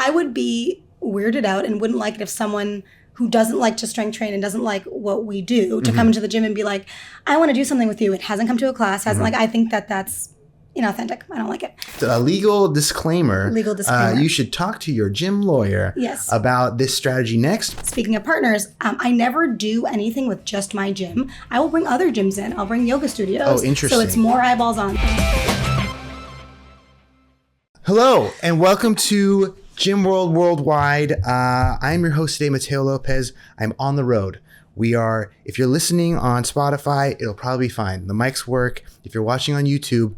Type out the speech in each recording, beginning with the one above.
I would be weirded out and wouldn't like it if someone who doesn't like to strength train and doesn't like what we do to come into the gym and be like, I want to do something with you. It hasn't come to a class. I think that's inauthentic. I don't like it. A legal disclaimer. You should talk to your gym lawyer about this strategy next. Speaking of partners, I never do anything with just my gym. I will bring other gyms in. I'll bring yoga studios. Oh, interesting. So it's more eyeballs on. Hello, and welcome to Gym World Worldwide. I'm your host today, Mateo Lopez. I'm on the road. If you're listening on Spotify, it'll probably be fine. The mics work. If you're watching on YouTube,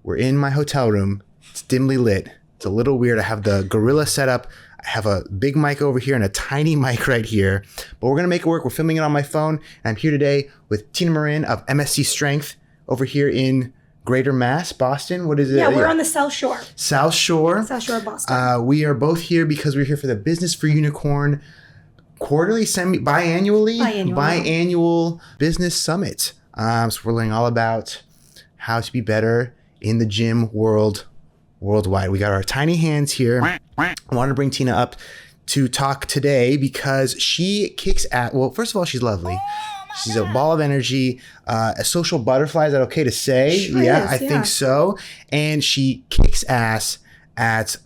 we're in my hotel room. It's dimly lit. It's a little weird. I have the Gorilla setup. I have a big mic over here and a tiny mic right here. But we're going to make it work. We're filming it on my phone. And I'm here today with Tina Marin of MSC Strength over here in Greater Mass, Boston. What is it? Yeah, we're on the South Shore. South Shore of Boston. We are both here because we're here for the Business for Unicorn quarterly, biannual business summit. So we're learning all about how to be better in the gym world worldwide. We got our tiny hands here. I wanted to bring Tina up to talk today because she kicks at, well, first of all, she's lovely. She's a ball of energy, a social butterfly. Is that okay to say? I think so. And she kicks ass at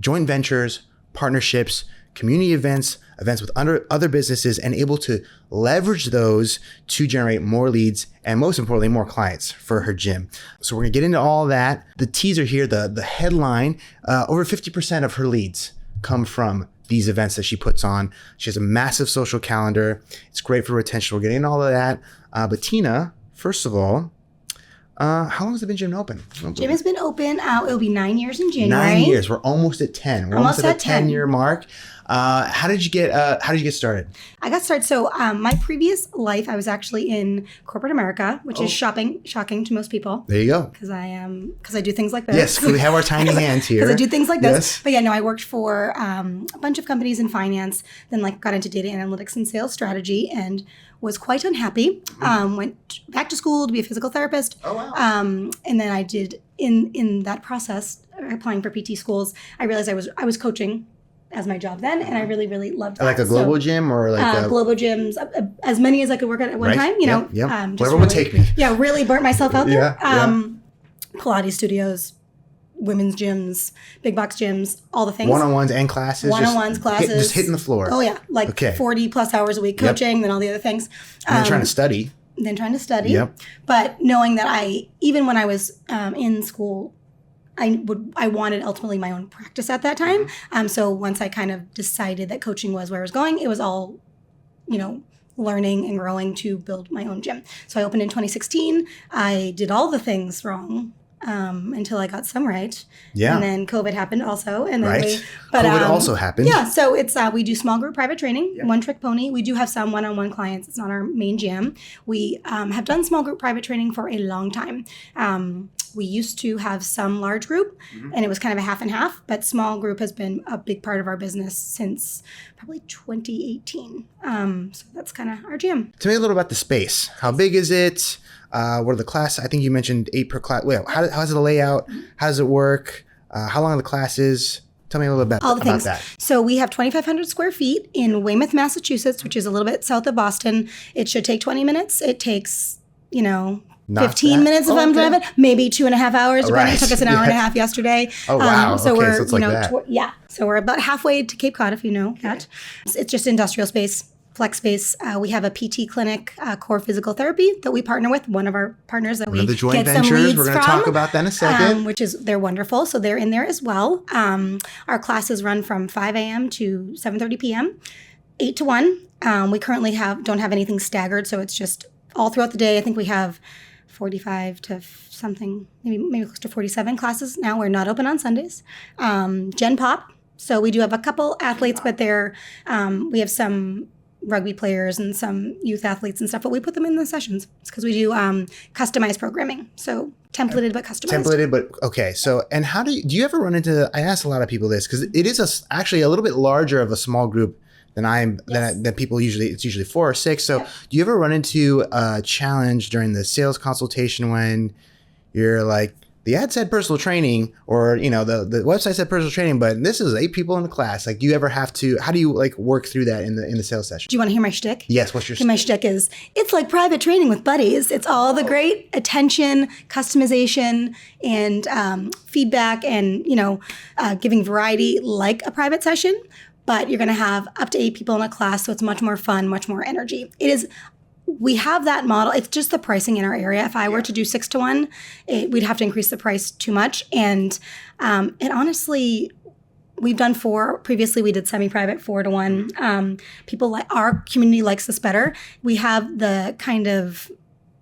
joint ventures, partnerships, community events with other businesses, and able to leverage those to generate more leads and, most importantly, more clients for her gym. So we're gonna get into all that. The teaser here, the headline, over 50% of her leads come from these events that she puts on. She has a massive social calendar. It's great for retention. We're getting into all of that. But Tina, first of all, how long has the gym open? Gym has been open. It'll be 9 years in January. 9 years. We're almost at 10. We're almost at the 10-year mark. How did you get started? I got started. So my previous life, I was actually in corporate America, which is shocking to most people. There you go. Because I do things like this. Yes, we have our tiny hands here. Because I do things like this. Yes. But yeah, no, I worked for a bunch of companies in finance, then got into data analytics and sales strategy, and was quite unhappy. Went back to school to be a physical therapist. Oh, wow. And then I did in that process, applying for PT schools, I realized I was coaching as my job then, and I really, really loved that. Like a global gym or like global gyms, as many as I could work at one time, Yep. Whatever would take me. Yeah, really burnt myself out there. Yeah. Pilates studios, women's gyms, big box gyms, all the things. One-on-ones and classes. Classes. Just hitting the floor. Oh yeah, 40 plus hours a week coaching, then all the other things. And then trying to study. Yep. But knowing that even when I was in school, I wanted ultimately my own practice at that time. So once I kind of decided that coaching was where I was going, it was all, learning and growing to build my own gym. So I opened in 2016. I did all the things wrong until I got some right. Yeah. And then COVID happened also. And then COVID also happened. Yeah. So it's we do small group private training, one trick pony. We do have some one-on-one clients. It's not our main gym. We have done small group private training for a long time. We used to have some large group, and it was kind of a half and half, but small group has been a big part of our business since probably 2018. So that's kind of our gym. Tell me a little about the space. How big is it? What are the classes? I think you mentioned 8 per class. Wait, how's the layout? How does it work? How long are the classes? Tell me a little bit about that. So we have 2,500 square feet in Weymouth, Massachusetts, which is a little bit south of Boston. It should take 20 minutes. It takes, 15 minutes if I'm driving, maybe 2.5 hours. Depending. It took us an hour and a half yesterday. Oh, wow. So okay, we're, so it's like that. So we're about halfway to Cape Cod, if you know that. It's just industrial space, flex space. We have a PT clinic, core physical therapy that we partner with. One of our partners that we the joint get some ventures. leads We're going to talk about that in a second. They're wonderful. So they're in there as well. Our classes run from 5 a.m. to 7:30 p.m., 8 to 1. We currently don't have anything staggered, so it's just all throughout the day. I think we have 45 to something, maybe close to 47 classes now. We're not open on Sundays. Gen Pop. So we do have a couple athletes, but we have some rugby players and some youth athletes and stuff, but we put them in the sessions. It's because we do customized programming. So templated, but customized. Okay. So, and how do you ever run into, I ask a lot of people this, because it is actually a little bit larger of a small group than people usually, it's usually 4 or 6. So do you ever run into a challenge during the sales consultation when you're like, the ad said personal training, or the website said personal training, but this is 8 people in the class. Like, do you ever have to? How do you like work through that in the sales session? Do you want to hear my shtick? Yes. What's your shtick? My shtick is it's like private training with buddies. It's all the great attention, customization, and feedback, and giving variety like a private session. But you're going to have up to 8 people in a class, so it's much more fun, much more energy. It is. We have that model. It's just the pricing in our area. If I were to do 6 to 1, we'd have to increase the price too much. And honestly, we've done 4. Previously, we did semi-private 4 to 1. People like our community likes this better. We have the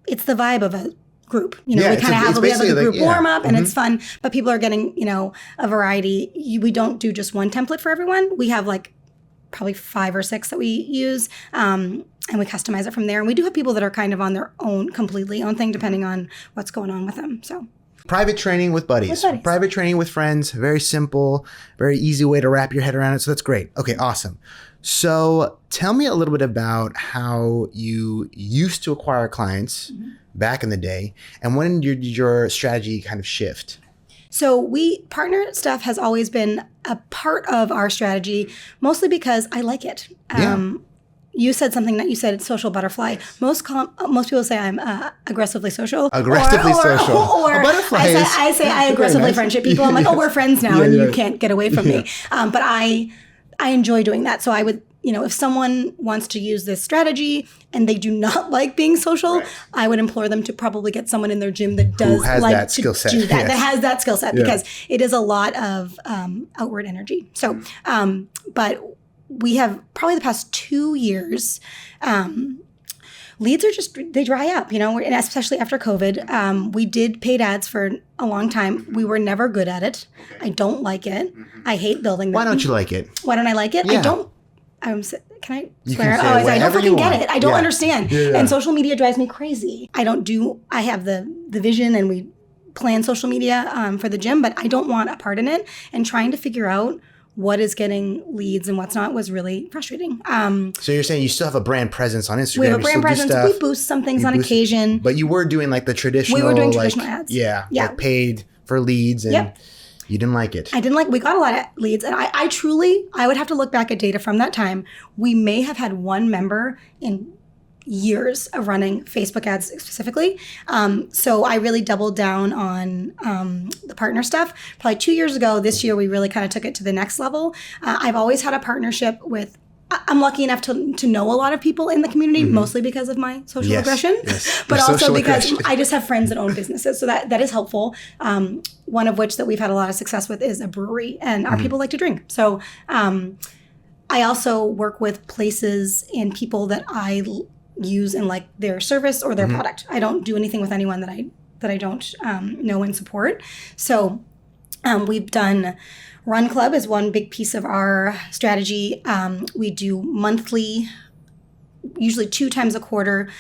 it's the vibe of a group. We kind of have a group warm up, and it's fun. But people are getting a variety. We don't do just one template for everyone. We have probably 5 or 6 that we use. And we customize it from there. And we do have people that are kind of on their own, completely own thing, depending on what's going on with them. So private training with buddies. Private training with friends. Very simple, very easy way to wrap your head around it. So that's great. Okay, awesome. So tell me a little bit about how you used to acquire clients back in the day, and when did your strategy kind of shift? So partner stuff has always been a part of our strategy, mostly because I like it. You said something that you said it's social butterfly. Most people say I'm aggressively social. Aggressively social. Or a butterfly I say I aggressively friendship people. I'm like, oh, we're friends now, and you can't get away from me. But I enjoy doing that. So I would, if someone wants to use this strategy and they do not like being social, I would implore them to probably get someone in their gym that does like that to do that, that has that skill set, because it is a lot of outward energy. So, but we have probably the past 2 years, leads are they dry up, and especially after COVID. We did paid ads for a long time. We were never good at it. I don't like it. I hate building them. Why don't you like it? Why don't I like it? Yeah. I don't. Can I You swear? can say I don't fucking get want. it. I don't understand. Yeah. And social media drives me crazy. I have the vision, and we plan social media for the gym, but I don't want a part in it. And trying to figure out what is getting leads and what's not was really frustrating. So you're saying you still have a brand presence on Instagram? We have a brand presence. We boost some things on occasion. But you were doing the traditional. We were doing traditional ads. Yeah. Like paid for leads, and you didn't like it. We got a lot of leads, and I truly would have to look back at data from that time. We may have had 1 member in years of running Facebook ads specifically. So I really doubled down on the partner stuff. Probably 2 years ago, this year, we really kind of took it to the next level. I've always had a partnership with, I'm lucky enough to know a lot of people in the community, mostly because of my social aggression, but also because I just have friends that own businesses. So that is helpful. One of which that we've had a lot of success with is a brewery, and our people like to drink. So I also work with places and people that I use in their service or their product. I don't do anything with anyone that I don't know and support. So we've done Run Club is one big piece of our strategy. We do monthly, usually 2 times a quarter,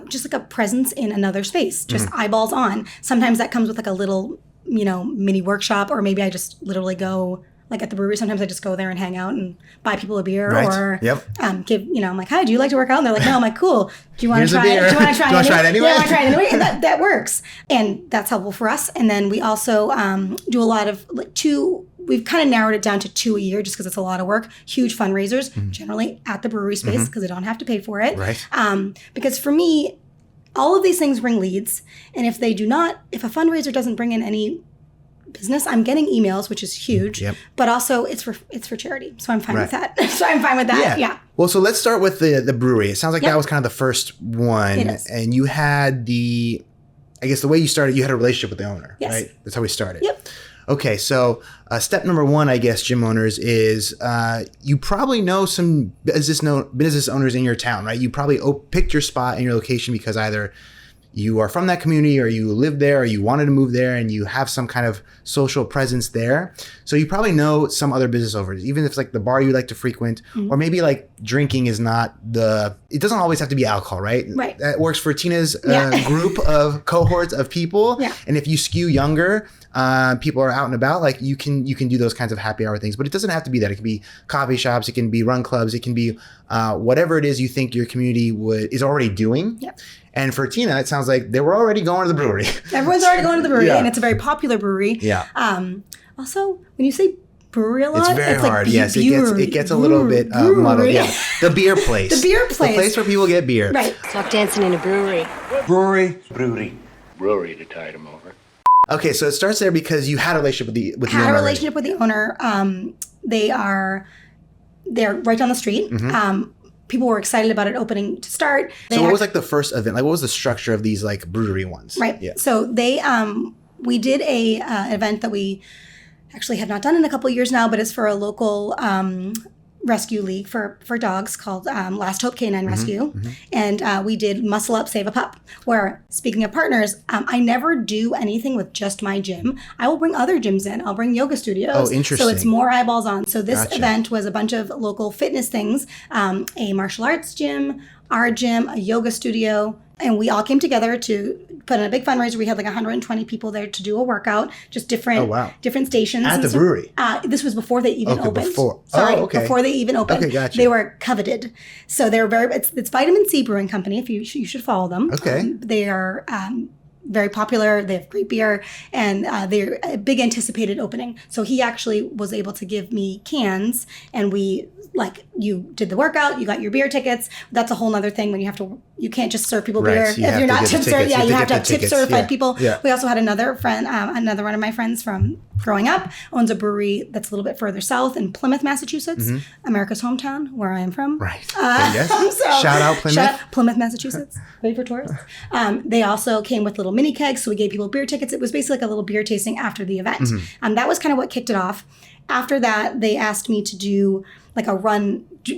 just a presence in another space, just eyeballs on. Sometimes that comes with a little, mini workshop, or maybe I just literally go. At the brewery, sometimes I just go there and hang out and buy people a beer, or give, I'm like, hi, do you like to work out? And they're like, no. I'm like, cool. Do you want to try it? Do you want to try it anyway? Yeah, I want to try it anyway. And that works. And that's helpful for us. And then we also do a lot of we've kind of narrowed it down to 2 a year, just because it's a lot of work. Huge fundraisers, generally at the brewery space, because I don't have to pay for it. Right. Because for me, all of these things bring leads. And if a fundraiser doesn't bring in any business, I'm getting emails, which is huge, but also it's for charity. So I'm fine with that. Yeah. Well, so let's start with the brewery. It sounds like that was kind of the first one. It is. And you had the way you started, you had a relationship with the owner, right? That's how we started. Yep. Okay. So step number 1, I guess, gym owners, is you probably know some business owners in your town, right? You probably picked your spot and your location because either you are from that community, or you live there, or you wanted to move there, and you have some kind of social presence there. So you probably know some other business owners, even if it's the bar you like to frequent, or maybe drinking is not it doesn't always have to be alcohol, right? Right. That works for Tina's group of cohorts of people. Yeah. And if you skew younger, people are out and about, like you can do those kinds of happy hour things. But it doesn't have to be that. It can be coffee shops, it can be run clubs, it can be whatever it is you think your community is already doing. Yep. And for Tina, it sounds like they were already going to the brewery. Everyone's already going to the brewery, Yeah. and it's a very popular brewery. Yeah. Also, when you say brewery a lot, It's very hard. Like Yes, it gets a little bit muddled. Yeah, the beer place. The beer place. The place where people get beer. Right. It's like dancing in a brewery. Brewery to tide them over. Okay, so it starts there because you had a relationship with the Had owner a relationship with the owner. They're right down the street. People were excited about it opening to start. So what was like the first event? Like what was the structure of these like brewery ones? Right. Yeah. So we did a event that we actually have not done in a couple of years now, but it's for a local rescue league for dogs called Last Hope Canine Rescue. And we did Muscle Up, Save a Pup, where, speaking of partners, I never do anything with just my gym. I will bring other gyms in. I'll bring yoga studios. Oh, interesting. So it's more eyeballs on. So this Gotcha. event was a bunch of local fitness things, a martial arts gym, our gym, a yoga studio, and we all came together to put in a big fundraiser. We had like 120 people there to do a workout, just different different stations. At and the so- brewery? This was before they even Okay, opened. before. Sorry, Oh, okay. before they even opened. Okay, gotcha. They were coveted. So they're it's Vitamin C Brewing Company. If you should follow them. Okay. They are very popular. They have great beer, and they're a big anticipated opening. So he actually was able to give me cans, and you did the workout, you got your beer tickets. That's a whole nother thing when you can't just serve people Right, beer so you if have you're to not get the tip certified. tickets. Yeah, You you have have to to get have the tip tickets. certified Yeah. people. Yeah. We also had another friend, another one of my friends from growing up owns a brewery that's a little bit further south in Plymouth, Massachusetts, America's hometown, where I am from. Right. Yes. So, Shout out Plymouth. Plymouth, Massachusetts. Great for tourists. They also came with little mini kegs, so we gave people beer tickets. It was basically like a little beer tasting after the event. That was kind of what kicked it off. After that, they asked me to do like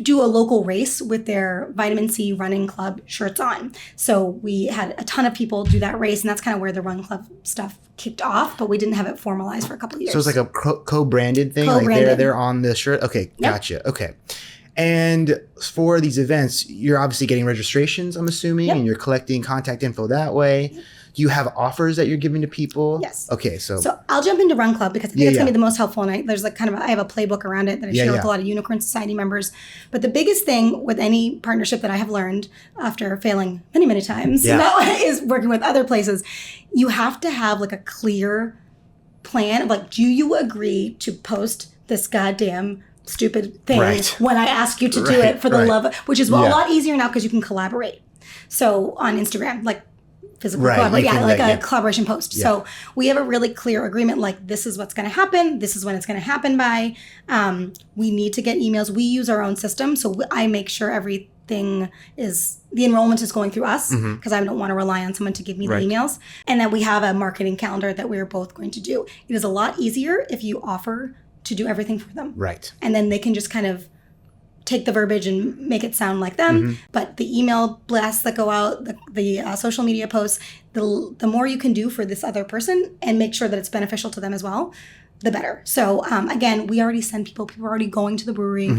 do a local race with their Vitamin C Running Club shirts on. So we had a ton of people do that race, and that's kind of where the Run Club stuff kicked off, but we didn't have it formalized for a couple of years. So it's like a co-branded thing? Like Co-branded. they're on the shirt? Okay, gotcha. Okay. And for these events, you're obviously getting registrations, I'm assuming, Yep. and you're collecting contact info that way. Do you have offers that you're giving to people? Yes. Okay, so I'll jump into Run Club because I think it's Yeah, going to be the most helpful. And there's like I have a playbook around it that I share with a lot of Unicorn Society members. But the biggest thing with any partnership that I have learned after failing many, many times is working with other places. You have to have like a clear plan of like, do you agree to post this goddamn stupid thing when I ask you to do it for the love of, which is a lot easier now because you can collaborate. So on Instagram, like physical collaboration, like a collaboration post. Yeah. So we have a really clear agreement, like this is what's going to happen. This is when it's going to happen by. We need to get emails. We use our own system. So I make sure everything the enrollment is going through us because I don't want to rely on someone to give me the emails. And then we have a marketing calendar that we're both going to do. It is a lot easier if you offer to do everything for them. Right. And then they can just kind of take the verbiage and make it sound like them. But the email blasts that go out, the social media posts, the more you can do for this other person and make sure that it's beneficial to them as well, the better. So again, we already send people are already going to the brewery.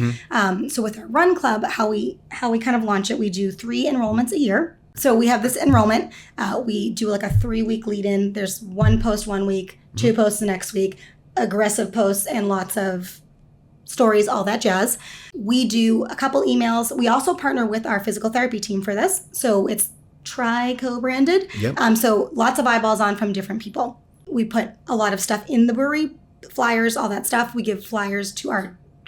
So with our Run Club, how we kind of launch it, we do 3 enrollments a year. So we have this enrollment. We do like a 3-week lead in. There's 1 post 1 week, 2 posts the next week, aggressive posts and lots of stories, all that jazz. We do a couple emails. We also partner with our physical therapy team for this. So it's co-branded. Yep. So lots of eyeballs on from different people. We put a lot of stuff in the brewery, flyers, all that stuff. We give flyers to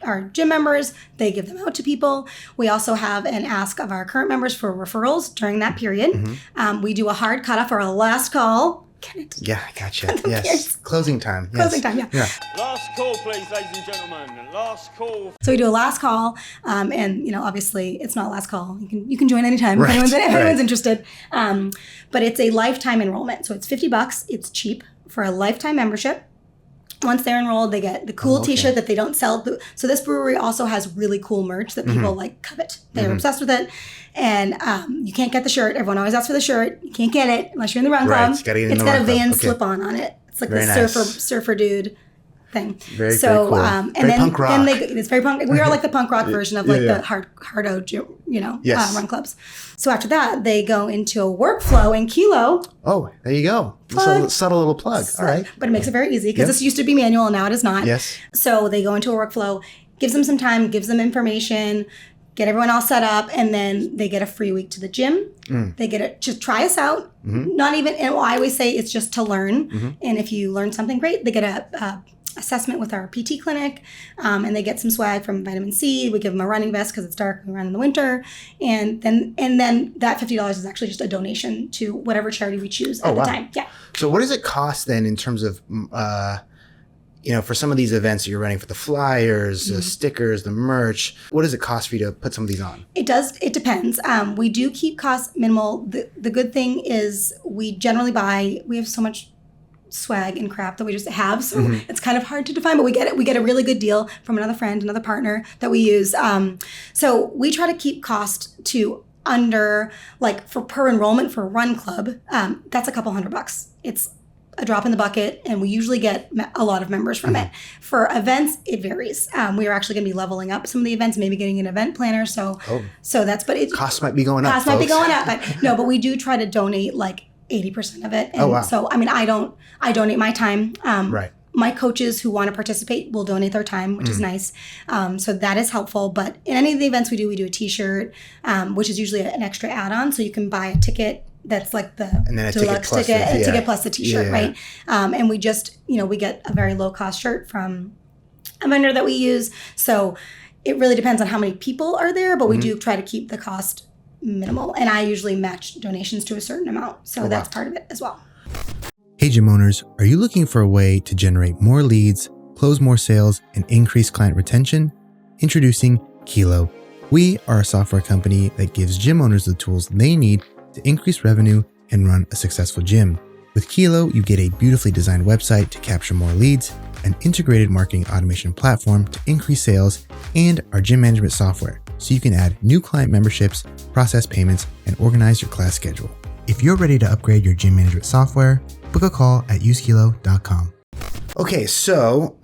our gym members. They give them out to people. We also have an ask of our current members for referrals during that period. We do a hard cutoff or a last call. Yeah, I gotcha. Yes. Yes. Closing time. Yes. Closing time, yeah. Last call, please, ladies and gentlemen. Last call. So we do a last call, and obviously it's not last call. You can join anytime if anyone's interested. But it's a lifetime enrollment, so it's $50. It's cheap for a lifetime membership. Once they're enrolled, they get the cool T-shirt that they don't sell. So this brewery also has really cool merch that people covet. They're obsessed with it. And you can't get the shirt. Everyone always asks for the shirt. You can't get it unless you're in the Run Club. It's gotta get in it's the got Run a Club. Van Okay. slip on it. It's like Very the nice. surfer dude thing. Very so, cool. And very then, punk rock. It's very punk. We are like the punk rock version of like Yeah. the hardo, Yes. run clubs. So after that, they go into a workflow in Kilo. Oh, there you go. Plug. Subtle little plug. All right. But it makes it very easy because Yep. this used to be manual and now it is not. Yes. So they go into a workflow, gives them some time, gives them information, get everyone all set up, and then they get a free week to the gym. They get it, just try us out. Not even, and I always say it's just to learn. And if you learn something great, they get a assessment with our PT clinic, and they get some swag from Vitamin C. We give them a running vest because it's dark and we run in the winter, and then that $50 is actually just a donation to whatever charity we choose at the time. Yeah. So what does it cost then in terms of for some of these events that you're running, for the flyers, the stickers, the merch? What does it cost for you to put some of these on? It does. It depends. We do keep costs minimal. The good thing is we generally we have so much swag and crap that we just have, so it's kind of hard to define, but we get it. We get a really good deal from another friend, another partner that we use. So we try to keep cost to under, like, for per enrollment for a run club, that's a couple $100. It's a drop in the bucket, and we usually get a lot of members from it. For events, it varies. We are actually going to be leveling up some of the events, maybe getting an event planner. So that's, but it Costs might be going up. Costs might be going up, but we do try to donate like 80% of it. And so, I mean, I donate my time. Right. My coaches who want to participate will donate their time, which is nice. So that is helpful. But in any of the events we do a t-shirt, which is usually an extra add-on. So you can buy a ticket that's like the deluxe ticket, a ticket plus the t-shirt, right? And we just, we get a very low cost shirt from a vendor that we use. So it really depends on how many people are there, but we do try to keep the cost minimal. And I usually match donations to a certain amount. So that's part of it as well. Hey gym owners, are you looking for a way to generate more leads, close more sales, and increase client retention? Introducing Kilo. We are a software company that gives gym owners the tools they need to increase revenue and run a successful gym. With Kilo, you get a beautifully designed website to capture more leads, an integrated marketing automation platform to increase sales, and our gym management software so you can add new client memberships, process payments, and organize your class schedule. If you're ready to upgrade your gym management software, book a call at usekilo.com. Okay, so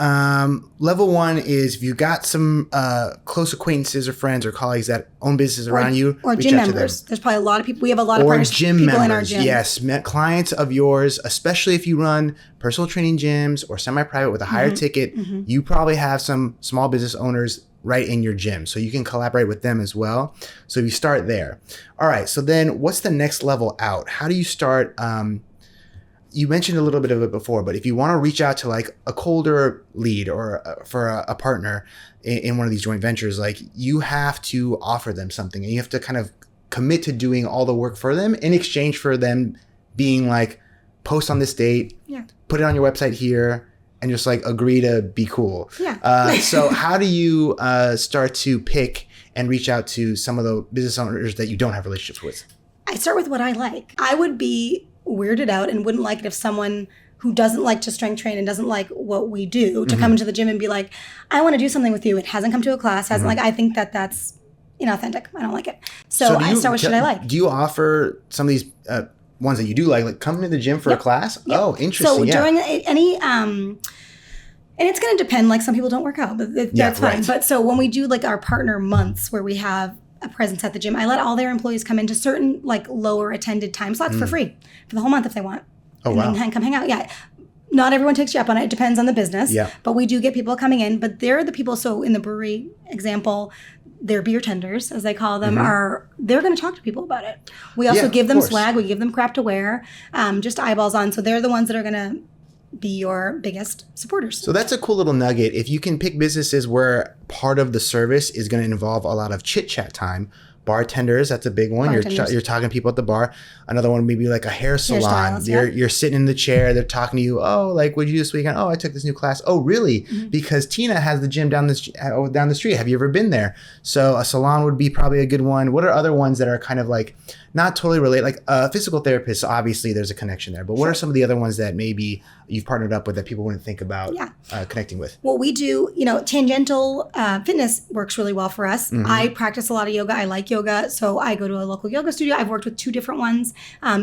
level one is if you got some close acquaintances or friends or colleagues that own businesses around you, or gym members. There's probably a lot of people. We have a lot of partners, gym people members. In our gym. Yes, clients of yours, especially if you run personal training gyms or semi-private with a higher ticket, you probably have some small business owners right in your gym. So you can collaborate with them as well. So you start there. All right, so then what's the next level out? How do you start? You mentioned a little bit of it before, but if you want to reach out to like a colder lead or for a partner in one of these joint ventures, like you have to offer them something and you have to kind of commit to doing all the work for them in exchange for them being like, post on this date, put it on your website here, and just like agree to be cool. So how do you start to pick and reach out to some of the business owners that you don't have relationships with? I start with what I like. I would be weirded out and wouldn't like it if someone who doesn't like to strength train and doesn't like what we do to come into the gym and be like, I want to do something with you. It hasn't come to a class, hasn't like, I think that's inauthentic. I don't like it. So I start with what I like. Do you offer some of these ones that you do like come to the gym for a class? Oh, interesting. So during any and it's going to depend, like some people don't work out, but that's fine. But so when we do like our partner months where we have a presence at the gym, I let all their employees come into certain like lower attended time slots for free for the whole month if they want. And then come hang out. Yeah. Not everyone takes you up on it. It depends on the business. Yeah. But we do get people coming in. But they're the people, so in the brewery example, their beer tenders, as they call them, they're going to talk to people about it. We also give them swag. We give them crap to wear, just eyeballs on. So they're the ones that are going to be your biggest supporters. So that's a cool little nugget. If you can pick businesses where part of the service is going to involve a lot of chit chat time. Bartenders, that's a big one. You're talking to people at the bar. Another one maybe like a hair salon. You're sitting in the chair. They're talking to you. Oh, like what'd you do this weekend? Oh, I took this new class. Oh, really? Because Tina has the gym down the street. Have you ever been there? So a salon would be probably a good one. What are other ones that are kind of like not totally relate, like physical therapists, obviously there's a connection there, but what are some of the other ones that maybe you've partnered up with that people wouldn't think about connecting with? Well, we do, tangential fitness works really well for us. I practice a lot of yoga. I like yoga. So I go to a local yoga studio. I've worked with 2 different ones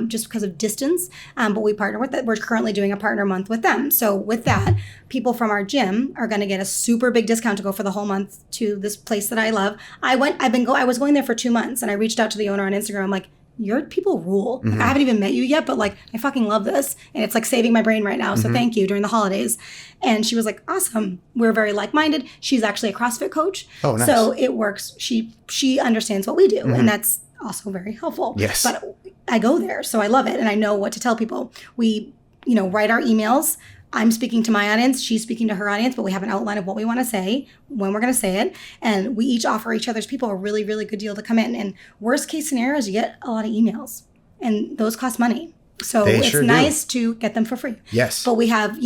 just because of distance, but we partner with that. We're currently doing a partner month with them. So with that, people from our gym are going to get a super big discount to go for the whole month to this place that I love. I was going there for 2 months, and I reached out to the owner on Instagram. I'm like, your people rule. Like, I haven't even met you yet, but like, I fucking love this. And it's like saving my brain right now. So thank you during the holidays. And she was like, awesome. We're very like-minded. She's actually a CrossFit coach. Oh, nice. So it works. She understands what we do. And that's also very helpful. Yes. But I go there. So I love it. And I know what to tell people. We, write our emails. I'm speaking to my audience, she's speaking to her audience, but we have an outline of what we want to say, when we're going to say it, and we each offer each other's people a really, really good deal to come in. And worst case scenario is you get a lot of emails, and those cost money. So it's nice to get them for free. Yes. But we have,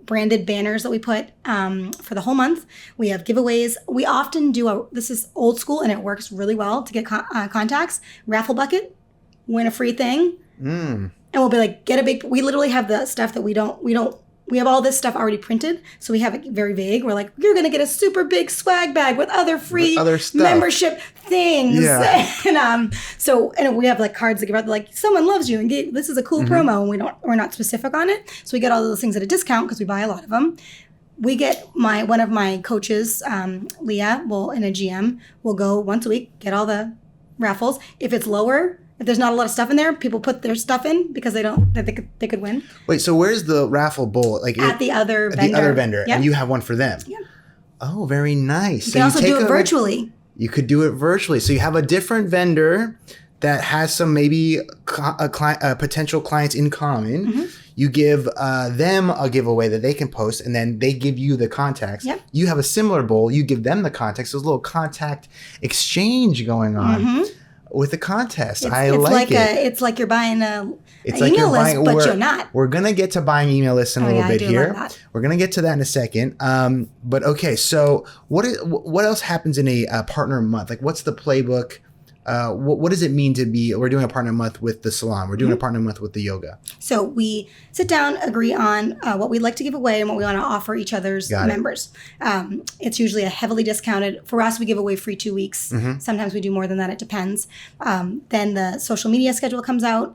branded banners that we put for the whole month. We have giveaways. We often do this is old school, and it works really well to get contacts. Raffle bucket, win a free thing. And we'll be like, we literally have the stuff that we have all this stuff already printed, so we have it very vague. We're like, you're going to get a super big swag bag with other free membership things. Yeah. and we have like cards that give out like, someone loves you and this is a cool promo, and we're not specific on it. So we get all those things at a discount because we buy a lot of them. We get one of my coaches, Leah, in a GM, will go once a week, get all the raffles. If it's lower, if there's not a lot of stuff in there, people put their stuff in because they could win. Wait, so where's the raffle bowl? Like at the other vendor. The other vendor, yep. And you have one for them. Yeah. Oh, very nice. You can also do it virtually. You could do it virtually. So you have a different vendor that has some maybe potential clients in common. You give them a giveaway that they can post, and then they give you the contacts. Yep. You have a similar bowl. You give them the contacts. There's a little contact exchange going on. With the contest. I like it. It's like you're buying an email list, but you're not. We're going to get to buying email lists in a little bit here. Love that. We're going to get to that in a second. But okay, so what else happens in a partner month? Like, what's the playbook? What does it mean to be, we're doing a partner month with the salon. We're doing a partner month with the yoga. So we sit down, agree on what we'd like to give away and what we want to offer each other's members. It's usually a heavily discounted. For us, we give away free 2 weeks. Sometimes we do more than that. It depends. Then the social media schedule comes out.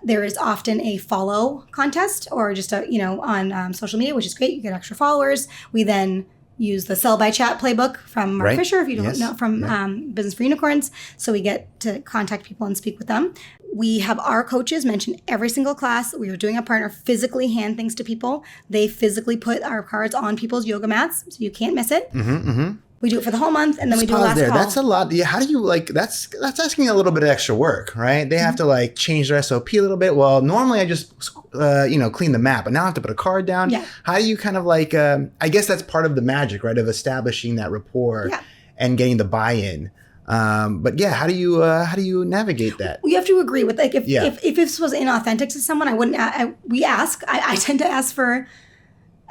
There is often a follow contest or just on social media, which is great. You get extra followers. We then use the sell by chat playbook from Mark Fisher, if you don't know, from Business for Unicorns. So we get to contact people and speak with them. We have our coaches mention every single class. We are doing a partner physically hand things to people. They physically put our cards on people's yoga mats, so you can't miss it. We do it for the whole month, and then we do a last call. That's a lot. Yeah, how do you that's asking a little bit of extra work, right? They have to change their SOP a little bit. Well, normally I just clean the mat, but now I have to put a card down. Yeah. How do you kind of I guess that's part of the magic, right, of establishing that rapport and getting the buy-in. But yeah, how do you navigate that? You have to agree with if this was inauthentic to someone, I wouldn't. I tend to ask for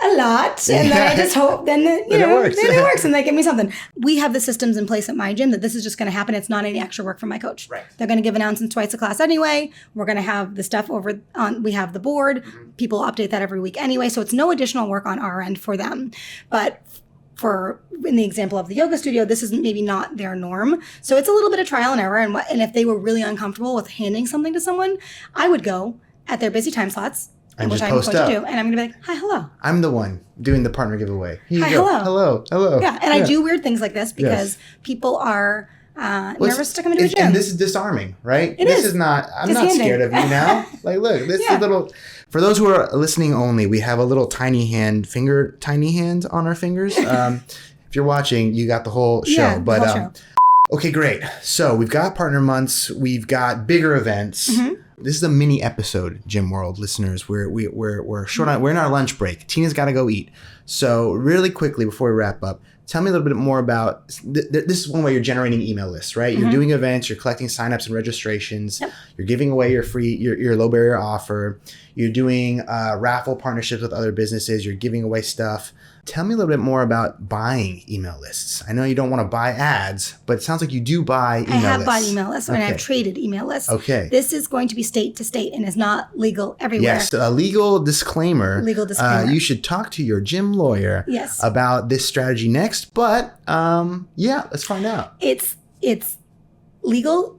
a lot, and then I just hope then it works, and they give me something. We have the systems in place at my gym that this is just going to happen. It's not any extra work from my coach. Right. They're going to give announcements twice a class anyway. We're going to have the stuff over on. We have the board. People update that every week anyway, so it's no additional work on our end for them. But in the example of the yoga studio, this is maybe not their norm, so it's a little bit of trial and error. And if they were really uncomfortable with handing something to someone, I would go at their busy time slots. And just post up. And I'm going to be like, hi, hello. I'm the one doing the partner giveaway. Hi, hello. Hello. Yeah, and I do weird things like this because people are nervous to come into a gym. And this is disarming, right? This is not, I'm not scared of you now. Look, this is a little, for those who are listening only, we have a little tiny hand on our fingers. If you're watching, you got the whole show. Yeah, the whole show. Okay, great. So we've got partner months. We've got bigger events. This is a mini episode, Gym World listeners. We're short on. We're in our lunch break. Tina's got to go eat. So really quickly before we wrap up, tell me a little bit more about. This is one way you're generating email lists, right? You're doing events. You're collecting signups and registrations. Yep. You're giving away your low barrier offer. You're doing raffle partnerships with other businesses. You're giving away stuff. Tell me a little bit more about buying email lists. I know you don't want to buy ads, but it sounds like you do buy email lists. I have bought email lists, and I've traded email lists. Okay. This is going to be state to state and is not legal everywhere. Yes, a legal disclaimer. Legal disclaimer. You should talk to your gym lawyer Yes. about this strategy next. But yeah, let's find out. It's legal.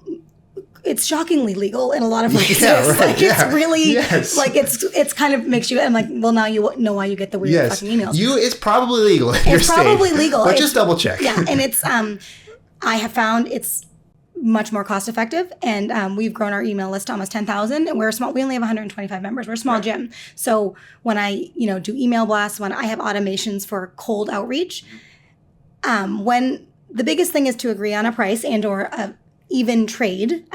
It's shockingly legal in a lot of places. It's really like it's kind of makes you. I'm like, well, now you know why you get the weird fucking emails. It's probably legal in your state. It's probably legal, but just double check. Yeah, and it's I have found it's much more cost effective, and we've grown our email list to almost 10,000. And we're small. We only have 125 members. We're a small gym, so when I do email blasts, when I have automations for cold outreach, when the biggest thing is to agree on a price and or a even trade.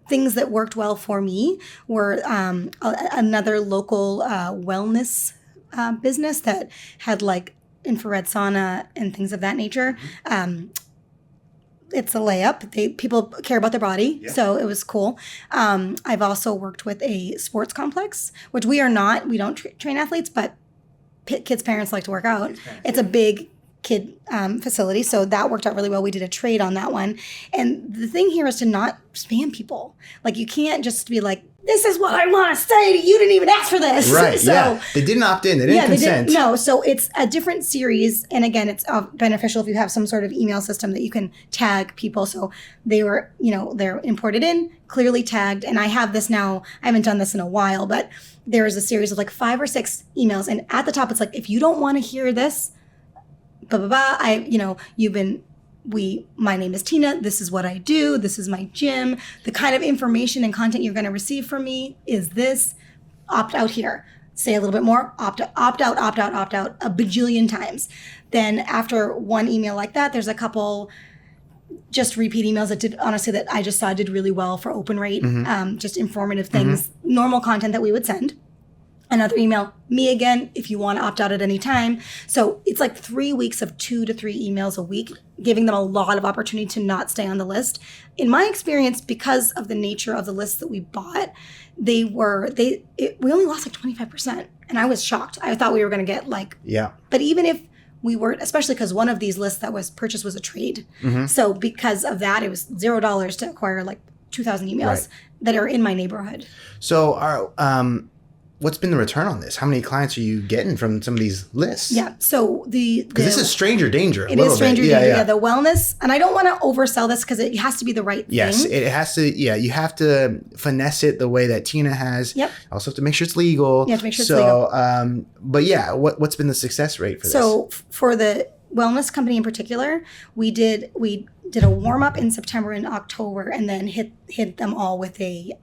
Things that worked well for me were another local wellness business that had like infrared sauna and things of that nature. It's a layup. People care about their body, so it was cool. I've also worked with a sports complex, which we don't train athletes, but kids' parents like to work out. It's a big kid facility, so that worked out really well. We did a trade on that one, and the thing here is to not spam people. Like, you can't just be like, this is what I want to say to you. You didn't even ask for this. Right. So, yeah. They didn't opt in. They didn't consent. No. So it's a different series, and again, it's beneficial if you have some sort of email system that you can tag people. So they were, they're imported in, clearly tagged, and I have this now. I haven't done this in a while, but there is a series of like 5 or 6 emails, and at the top it's like, if you don't want to hear this, blah, blah, blah. My name is Tina. This is what I do. This is my gym. The kind of information and content you're going to receive from me is this. Opt out here. Say a little bit more. Opt out a bajillion times. Then after one email like that, there's a couple just repeat emails that I just saw did really well for open rate. Just informative things, normal content that we would send. Another email, me again, if you want to opt out at any time. So it's like 3 weeks of 2 to 3 emails a week, giving them a lot of opportunity to not stay on the list. In my experience, because of the nature of the lists that we bought, we only lost like 25%. And I was shocked. I thought we were going to get but even if we were, especially because one of these lists that was purchased was a trade. So because of that, it was $0 to acquire like 2,000 emails that are in my neighborhood. So what's been the return on this? How many clients are you getting from some of these lists? Yeah, so because this is stranger danger. It is stranger danger. Yeah, the wellness, and I don't want to oversell this because it has to be the right thing. Yes, it has to. Yeah, you have to finesse it the way that Tina has. Yep. Also have to make sure it's legal. You have to make sure it's legal. But yeah, what's been the success rate for this? So for the wellness company in particular, we did a warm up in September and October, and then hit them all with a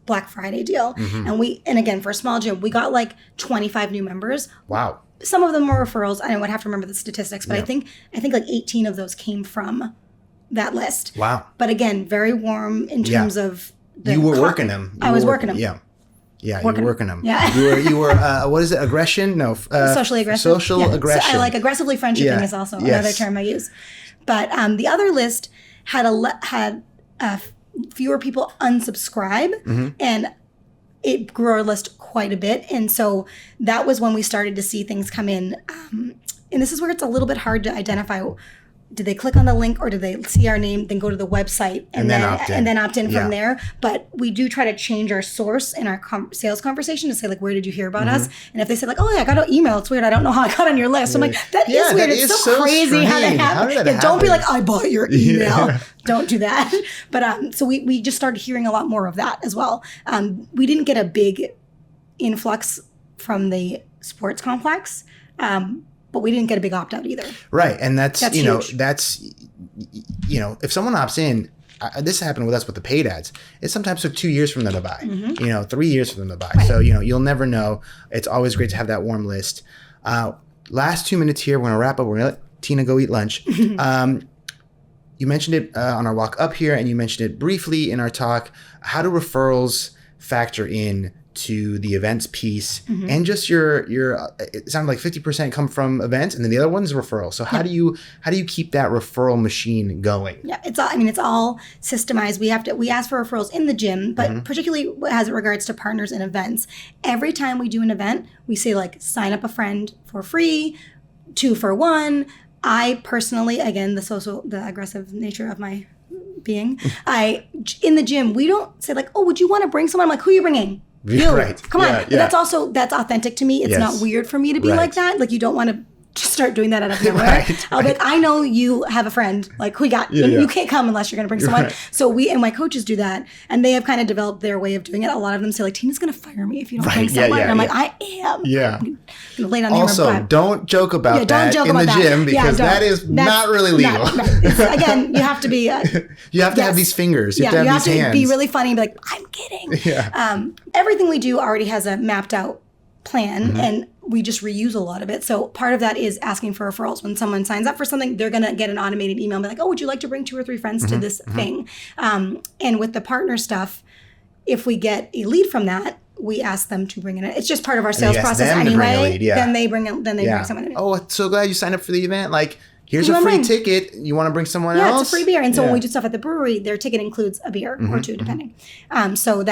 Black Friday deal. And again, for a small gym, we got like 25 new members. Wow. Some of them were referrals. I would have to remember the statistics, but I think like 18 of those came from that list. Wow. But again, very warm in terms of you were working them. I was working them. Yeah. Yeah, you were working them. Yeah. You were what is it? Aggression? No. Socially aggressive. Social aggression. So I like aggressively friendshipping is also another term I use. But the other list had fewer people unsubscribe, and it grew our list quite a bit. And so that was when we started to see things come in. And this is where it's a little bit hard to identify. Did they click on the link, or did they see our name, then go to the website and then opt in from there? But we do try to change our source in our sales conversation to say, like, where did you hear about us? And if they said, like, oh yeah, I got an email, it's weird, I don't know how I got on your list. I'm like, that is weird. It's so crazy strange. how that happened. Don't be like, I bought your email. Don't do that. But so we just started hearing a lot more of that as well. We didn't get a big influx from the sports complex. But we didn't get a big opt out either. Right. And that's huge. If someone opts in, this happened with us with the paid ads. It sometimes took 2 years for them to buy, 3 years for them to buy. Right. So, you'll never know. It's always great to have that warm list. Last 2 minutes here, we're going to wrap up. We're going to let Tina go eat lunch. You mentioned it on our walk up here, and you mentioned it briefly in our talk. How do referrals factor in to the events piece and just your it sounded like 50% come from events and then the other one's referral. So how do you keep that referral machine going? Yeah, it's all systemized. We ask for referrals in the gym, but particularly as it regards to partners and events. Every time we do an event, we say like sign up a friend for free, 2 for 1. I personally, again, the aggressive nature of my being, in the gym, we don't say like, oh, would you want to bring someone? I'm like, who are you bringing? You. Right. Come on. Yeah. That's authentic to me. It's not weird for me to be like that. Like you don't want to just start doing that out of nowhere. I'll be like, I know you have a friend. Like, who you got? You can't come unless you're going to bring someone. So my coaches do that, and they have kind of developed their way of doing it. A lot of them say, like, Tina's going to fire me if you don't bring someone. And I'm like, I am. Yeah. I'm going to lay it on the Also, hammer, don't joke about that in the gym because that is not really legal. Again, you have to be. You have to have these fingers. You have to have these hands. Be really funny and be like, I'm kidding. Yeah. Everything we do already has a mapped out plan, and we just reuse a lot of it. So part of that is asking for referrals. When someone signs up for something, they're going to get an automated email and be like, oh, would you like to bring 2 or 3 friends to this thing? And with the partner stuff, if we get a lead from that, we ask them to bring it in. It's just part of our sales process anyway. Then they bring someone in. Oh, so glad you signed up for the event. Like, here's a free ticket. You want to bring someone else? Yeah, it's a free beer. And so when we do stuff at the brewery, their ticket includes a beer or 2, depending. So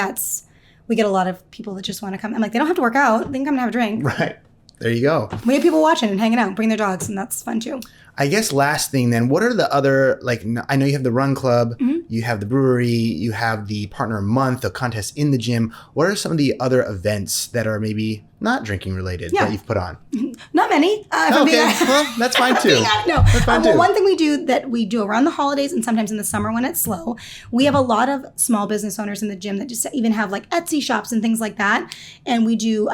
we get a lot of people that just want to come. I'm like, they don't have to work out. They can come and have a drink. Right. There you go. We have people watching and hanging out, bring their dogs, and that's fun too. I guess last thing then, what are the other, like, I know you have the run club, you have the brewery, you have the partner month, the contest in the gym. What are some of the other events that are maybe not drinking related that you've put on? Not many. Okay, well, that's fine too. That's fine too. Well, one thing we do around the holidays and sometimes in the summer when it's slow, we have a lot of small business owners in the gym that just even have like Etsy shops and things like that. And we do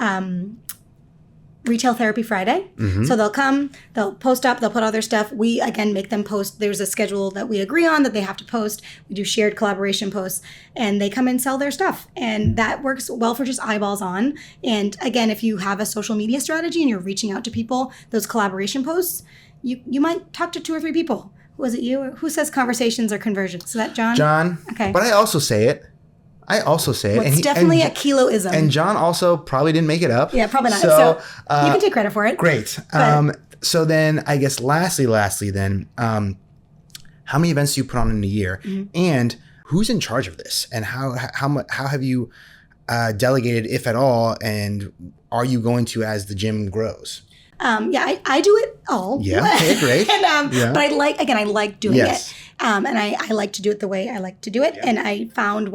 Retail Therapy Friday. So they'll come, they'll post up, they'll put all their stuff. We, again, make them post. There's a schedule that we agree on that they have to post. We do shared collaboration posts, and they come and sell their stuff. And that works well for just eyeballs on. And again, if you have a social media strategy and you're reaching out to people, those collaboration posts, you might talk to 2 or 3 people. Was it you? Who says conversations are conversions? Is that John? John. Okay. But I also say it. Well, it's definitely a kiloism. And John also probably didn't make it up. Yeah, probably not. So you can take credit for it. Great. So then I guess lastly then, how many events do you put on in a year? And who's in charge of this? And how have you delegated, if at all? And are you going to as the gym grows? I do it all. Yeah, okay, great. But I like doing it. And I like to do it the way I like to do it. Yeah. And I found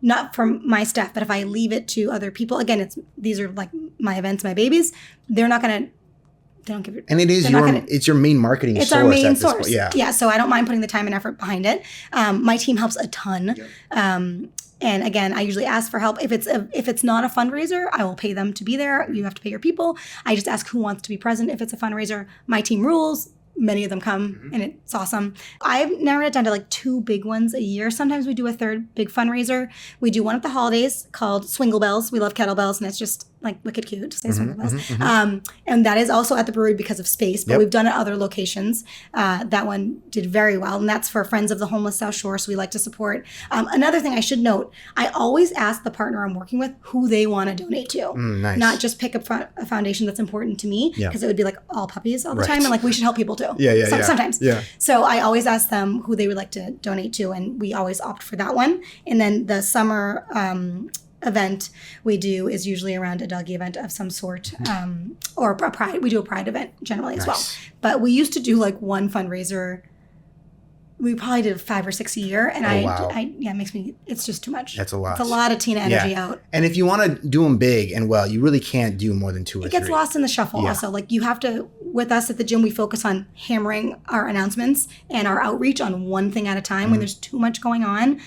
not from my staff, but if I leave it to other people, again, these are like my events, my babies, they don't give it. And it's your main marketing source. It's our main source. Yeah. So I don't mind putting the time and effort behind it. My team helps a ton. Yep. And again, I usually ask for help. If it's not a fundraiser, I will pay them to be there. You have to pay your people. I just ask who wants to be present. If it's a fundraiser, my team rules. Many of them come, and it's awesome. I've narrowed it down to like 2 big ones a year. Sometimes we do a 3rd big fundraiser. We do one at the holidays called Swingle Bells. We love kettlebells, and it's just like wicked cute to say Swingle Bells. And that is also at the brewery because of space, but we've done it at other locations. That one did very well, and that's for Friends of the Homeless South Shore, so we like to support. Another thing I should note, I always ask the partner I'm working with who they want to donate to. Nice. Not just pick a foundation that's important to me, because it would be like all puppies all the time, and like we should help people too. Sometimes. Yeah. So I always ask them who they would like to donate to, and we always opt for that one. And then the summer event we do is usually around a doggy event of some sort, or a pride. We do a pride event generally as well. But we used to do like one fundraiser. We probably did 5 or 6 a year, and it makes me. It's just too much. That's a lot. It's a lot of Tina energy out. And if you want to do them big and well, you really can't do more than 2 or 3. It gets lost in the shuffle. Also, like you have to. With us at the gym, we focus on hammering our announcements and our outreach on one thing at a time. When there's too much going on,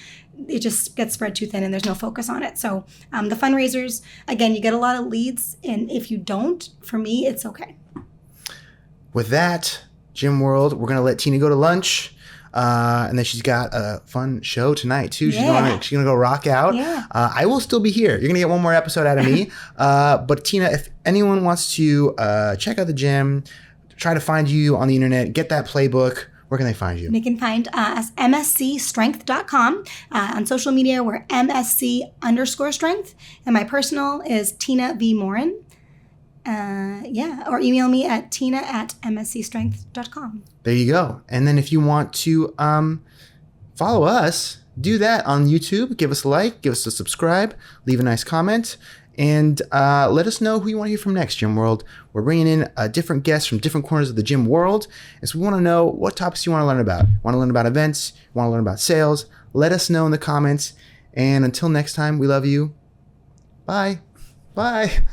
it just gets spread too thin, and there's no focus on it. So the fundraisers, again, you get a lot of leads, and if you don't, for me, it's okay. With that, Gym World, we're gonna let Tina go to lunch. And then she's got a fun show tonight too. She's gonna go rock out. Yeah. I will still be here. You're gonna get one more episode out of me. But Tina, if anyone wants to check out the gym, try to find you on the internet, get that playbook, Where can they find you? They can find us mscstrength.com. On social media, we're MSC_strength. And my personal is Tina V. Morin. Or email me at tina@mscstrength.com. There you go. And then if you want to follow us, do that on YouTube. Give us a like, give us a subscribe, leave a nice comment, and let us know who you want to hear from next, Gym World. We're bringing in different guests from different corners of the gym world. And so we want to know what topics you want to learn about. Want to learn about events? Want to learn about sales? Let us know in the comments. And until next time, we love you. Bye. Bye.